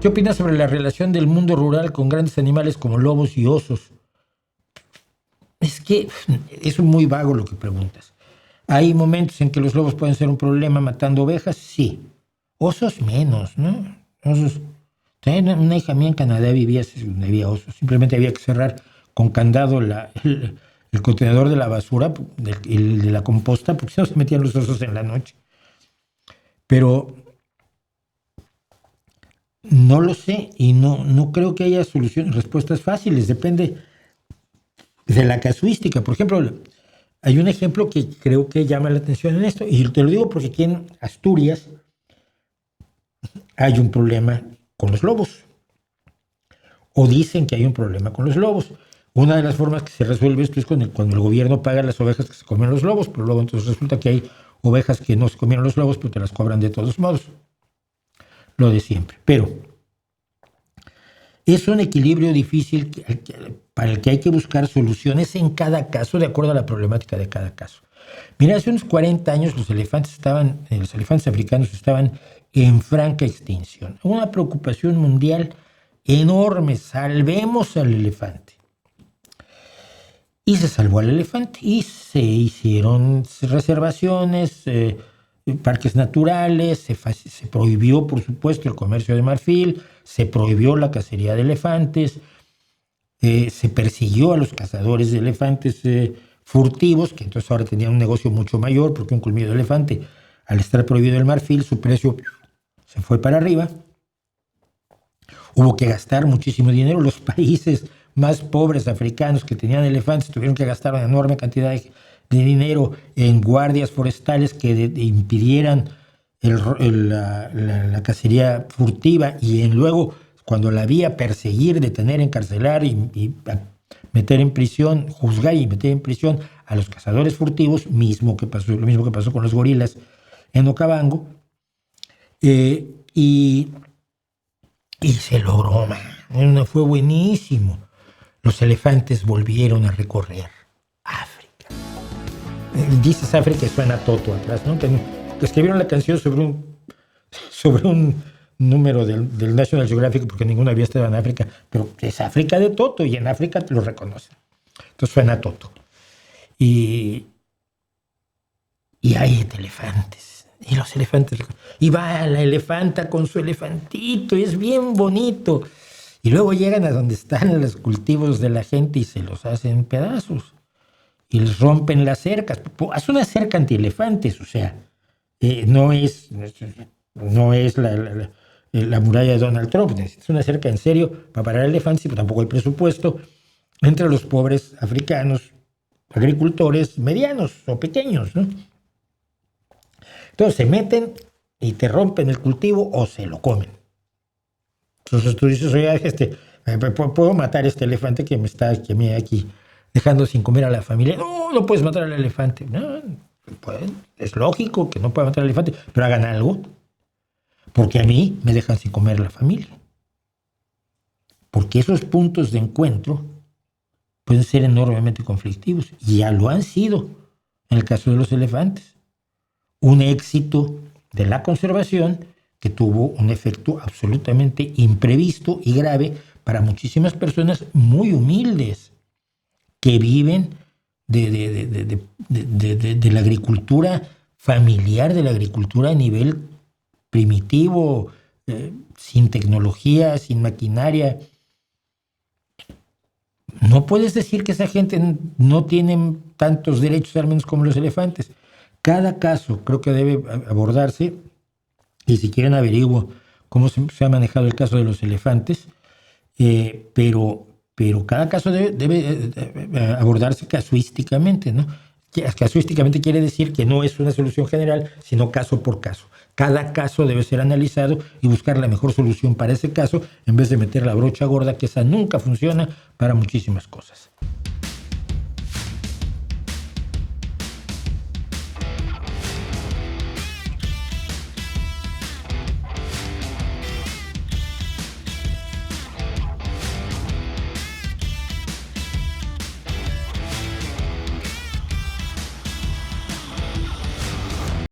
¿Qué opinas sobre la relación del mundo rural con grandes animales como lobos y osos? Es que es muy vago lo que preguntas. ¿Hay momentos en que los lobos pueden ser un problema matando ovejas? Sí. Osos menos, ¿no? Osos. También una hija mía en Canadá vivía donde había osos. Simplemente había que cerrar con candado el contenedor de la basura, el de la composta, porque si no se metían los osos en la noche. Pero no lo sé y no creo que haya respuestas fáciles. Depende de la casuística. Por ejemplo, hay un ejemplo que creo que llama la atención en esto, y te lo digo porque aquí en Asturias hay un problema con los lobos, o dicen que hay un problema con los lobos. Una de las formas que se resuelve esto es cuando el gobierno paga las ovejas que se comen los lobos, pero luego entonces resulta que hay ovejas que no se comieron los lobos, pero te las cobran de todos modos. Lo de siempre. Pero es un equilibrio difícil para el que hay que buscar soluciones en cada caso, de acuerdo a la problemática de cada caso. Mira, hace unos 40 años los elefantes africanos estaban en franca extinción. Una preocupación mundial enorme. Salvemos al elefante. Y se salvó al elefante y se hicieron reservaciones, parques naturales, se prohibió, por supuesto, el comercio de marfil, se prohibió la cacería de elefantes, se persiguió a los cazadores de elefantes furtivos, que entonces ahora tenían un negocio mucho mayor, porque un colmillo de elefante, al estar prohibido el marfil, su precio se fue para arriba. Hubo que gastar muchísimo dinero. Los países más pobres africanos que tenían elefantes tuvieron que gastar una enorme cantidad de dinero en guardias forestales que impidieran la cacería furtiva, y luego, cuando la había, perseguir, detener, encarcelar y meter en prisión, juzgar y meter en prisión a los cazadores furtivos, lo mismo que pasó con los gorilas en Okavango, y se logró, man. Fue buenísimo. Los elefantes volvieron a recorrer África. Dices África y suena Toto atrás, ¿no? Que escribieron la canción sobre un número del National Geographic, porque ninguno había estado en África, pero es África de Toto, y en África lo reconocen. Entonces suena Toto. Y hay elefantes. Y los elefantes. Y va la elefanta con su elefantito, y es bien bonito. Y luego llegan a donde están los cultivos de la gente y se los hacen pedazos. Y les rompen las cercas. Haz una cerca anti-elefantes, o sea, no es la muralla de Donald Trump. Es una cerca en serio para parar elefantes, pero tampoco hay presupuesto entre los pobres africanos, agricultores medianos o pequeños, ¿no? Entonces se meten y te rompen el cultivo o se lo comen. Entonces tú dices, oye, ¿puedo matar a este elefante que me está aquí dejando sin comer a la familia? No puedes matar al elefante. No, es lógico que no pueda matar al elefante, pero hagan algo, porque a mí me dejan sin comer a la familia. Porque esos puntos de encuentro pueden ser enormemente conflictivos, y ya lo han sido en el caso de los elefantes. Un éxito de la conservación que tuvo un efecto absolutamente imprevisto y grave para muchísimas personas muy humildes que viven de la agricultura familiar, de la agricultura a nivel primitivo, sin tecnología, sin maquinaria. No puedes decir que esa gente no tiene tantos derechos, al menos como los elefantes. Cada caso creo que debe abordarse. Y si quieren averiguo cómo se ha manejado el caso de los elefantes, pero cada caso debe abordarse casuísticamente, ¿no? Casuísticamente quiere decir que no es una solución general, sino caso por caso. Cada caso debe ser analizado y buscar la mejor solución para ese caso, en vez de meter la brocha gorda, que esa nunca funciona para muchísimas cosas.